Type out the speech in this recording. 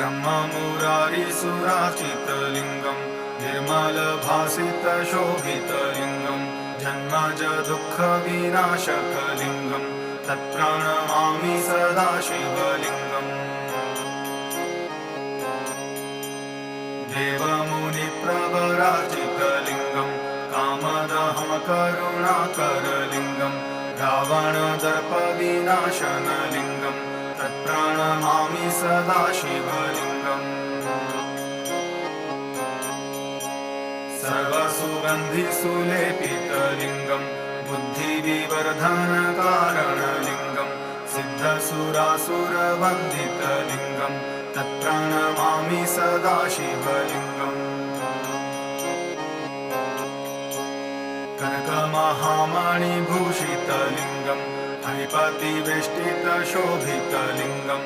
ब्रह्ममुरारिसुराचितलिङ्गं निर्मलभासितशोभितलिङ्गं जन्मज दुःखविनाशकलिङ्गं तत्प्रणमामि सदा शिवलिङ्गम्। देवमुनिप्रवराजितलिङ्गं कामदहं करुणाकरलिङ्गं रावणदर्पविनाशनलिङ्गं तत्प्रणमामि सदा शिवलिङ्गम्। सर्वसुगन्धिसुलेपितलिङ्गं बुद्धिविवर्धनकारणलिङ्गं सिद्धसुरासुरवन्दितलिङ्गं तत्प्रणमामि सदा शिवलिङ्गम्। कनकमहामणिभूषितलिङ्गं फणिपतिवेष्टितशोभितलिङ्गं